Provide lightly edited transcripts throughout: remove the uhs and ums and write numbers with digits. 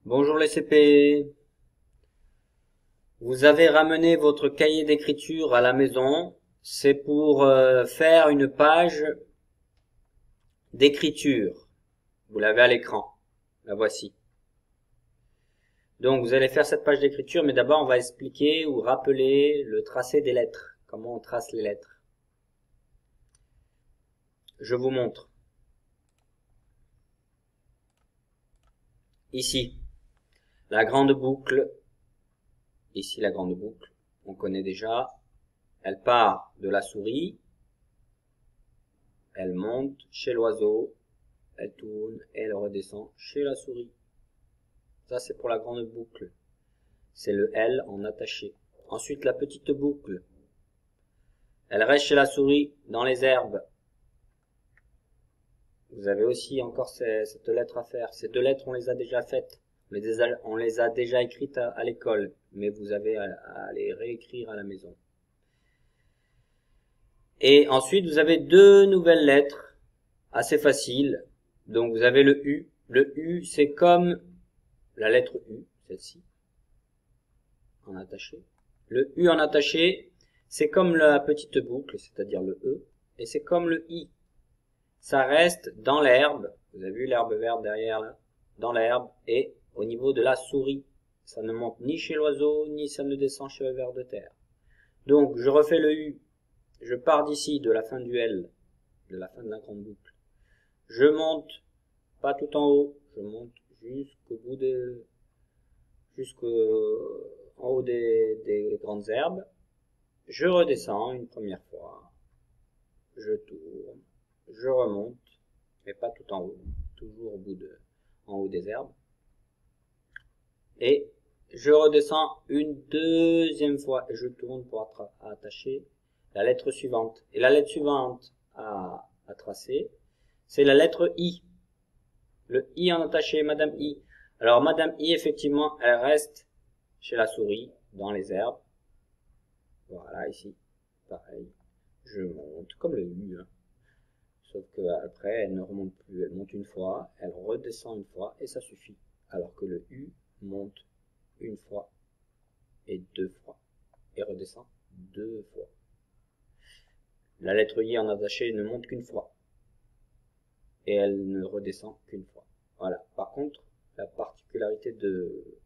Bonjour les CP. Vous avez ramené votre cahier d'écriture à la maison. C'est pour faire une page d'écriture. Vous l'avez à l'écran. La voici. Donc vous allez faire cette page d'écriture, mais d'abord on va expliquer ou rappeler le tracé des lettres. Comment on trace les lettres. Je vous montre. Ici, la grande boucle. Ici, la grande boucle, on connaît déjà. Elle part de la souris. Elle monte chez l'oiseau. Elle tourne et elle redescend chez la souris. Ça, c'est pour la grande boucle. C'est le L en attaché. Ensuite, la petite boucle. Elle reste chez la souris dans les herbes. Vous avez aussi encore cette lettre à faire. Ces deux lettres, on les a déjà faites. On les a déjà écrites à l'école. Mais vous avez à les réécrire à la maison. Et ensuite, vous avez deux nouvelles lettres. Assez faciles. Donc, vous avez le U. Le U, c'est comme la lettre U, celle-ci, en attaché. Le U en attaché, c'est comme la petite boucle, c'est-à-dire le E, et c'est comme le I. Ça reste dans l'herbe, vous avez vu l'herbe verte derrière là, dans l'herbe, et au niveau de la souris. Ça ne monte ni chez l'oiseau, ni ça ne descend chez le ver de terre. Donc, je refais le U, je pars d'ici, de la fin du L, de la fin de la grande boucle. Je monte, pas tout en haut, je monte jusqu'en haut des grandes herbes. Je redescends une première fois. Je tourne. Je remonte. Mais pas tout en haut. Toujours en haut des herbes. Et je redescends une deuxième fois. Et je tourne pour attacher la lettre suivante. Et la lettre suivante à tracer, c'est la lettre I. Le I en attaché, Madame I. Alors, Madame I, effectivement, elle reste chez la souris, dans les herbes. Voilà, ici. Pareil. Je monte, comme le U. Hein. Sauf que après, elle ne remonte plus. Elle monte une fois, elle redescend une fois, et ça suffit. Alors que le U monte une fois, et deux fois. Et redescend deux fois. La lettre I en attaché ne monte qu'une fois. Et elle ne redescend qu'une fois. Voilà. Par contre, la particularité de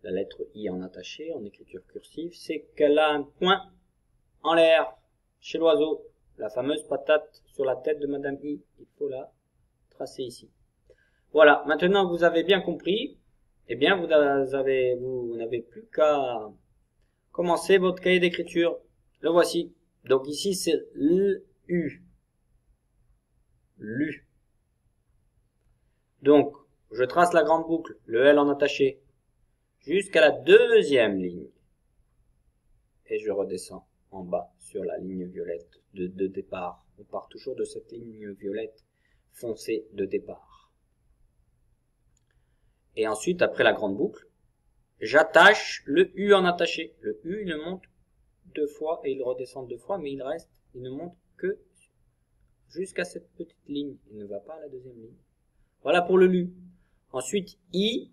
la lettre I en attaché, en écriture cursive, c'est qu'elle a un point en l'air, chez l'oiseau. La fameuse patate sur la tête de Madame I. Il faut la tracer ici. Voilà. Maintenant que vous avez bien compris, eh bien, vous n'avez plus qu'à commencer votre cahier d'écriture. Le voici. Donc ici, c'est l'U. L'U. Donc, je trace la grande boucle, le L en attaché, jusqu'à la deuxième ligne. Et je redescends en bas sur la ligne violette de départ. On part toujours de cette ligne violette foncée de départ. Et ensuite, après la grande boucle, j'attache le U en attaché. Le U, il monte deux fois et il redescend deux fois, mais il ne monte que jusqu'à cette petite ligne. Il ne va pas à la deuxième ligne. Voilà pour le LU. Ensuite, I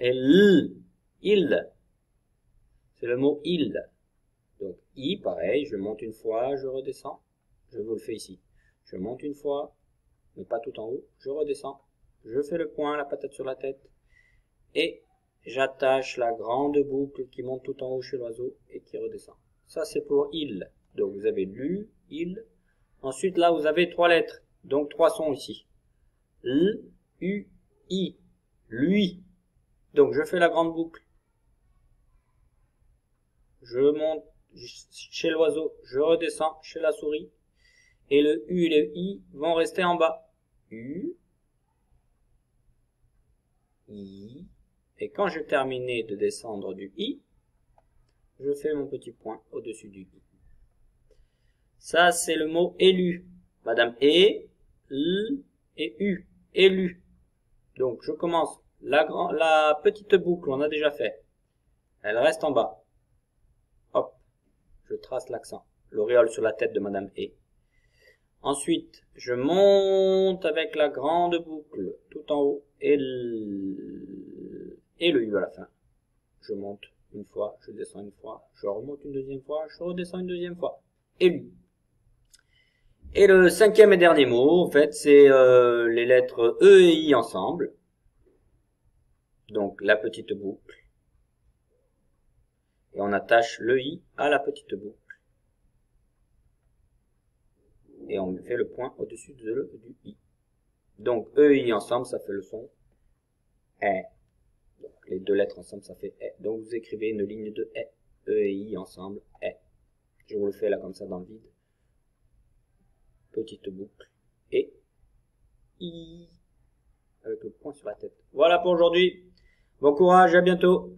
et L. Il. C'est le mot il. Donc, I, pareil, je monte une fois, je redescends. Je vous le fais ici. Je monte une fois, mais pas tout en haut. Je redescends. Je fais le point, la patate sur la tête. Et j'attache la grande boucle qui monte tout en haut chez l'oiseau et qui redescend. Ça, c'est pour il. Donc, vous avez LU, il. Ensuite, là, vous avez trois lettres. Donc, trois sons ici. L, U, I. Lui. Donc, je fais la grande boucle. Je monte chez l'oiseau, je redescends chez la souris. Et le U et le I vont rester en bas. U, I. Et quand j'ai terminé de descendre du I, je fais mon petit point au-dessus du I. Ça, c'est le mot élu. Madame E, L et U. Élu. Donc, je commence. La petite boucle, on a déjà fait. Elle reste en bas. Hop. Je trace l'accent. L'auréole sur la tête de Madame E. Ensuite, je monte avec la grande boucle tout en haut. et le U à la fin. Je monte une fois, je descends une fois, je remonte une deuxième fois, je redescends une deuxième fois. Et l'U. Et le cinquième et dernier mot, en fait, c'est les lettres E et I ensemble. Donc la petite boucle. Et on attache le I à la petite boucle. Et on fait le point au-dessus du I. Donc E et I ensemble, ça fait le son E. Donc les deux lettres ensemble, ça fait E. Donc vous écrivez une ligne de E. E et I ensemble, E. Je vous le fais là comme ça dans le vide. Petite boucle. Et I. Avec le point sur la tête. Voilà pour aujourd'hui. Bon courage, à bientôt.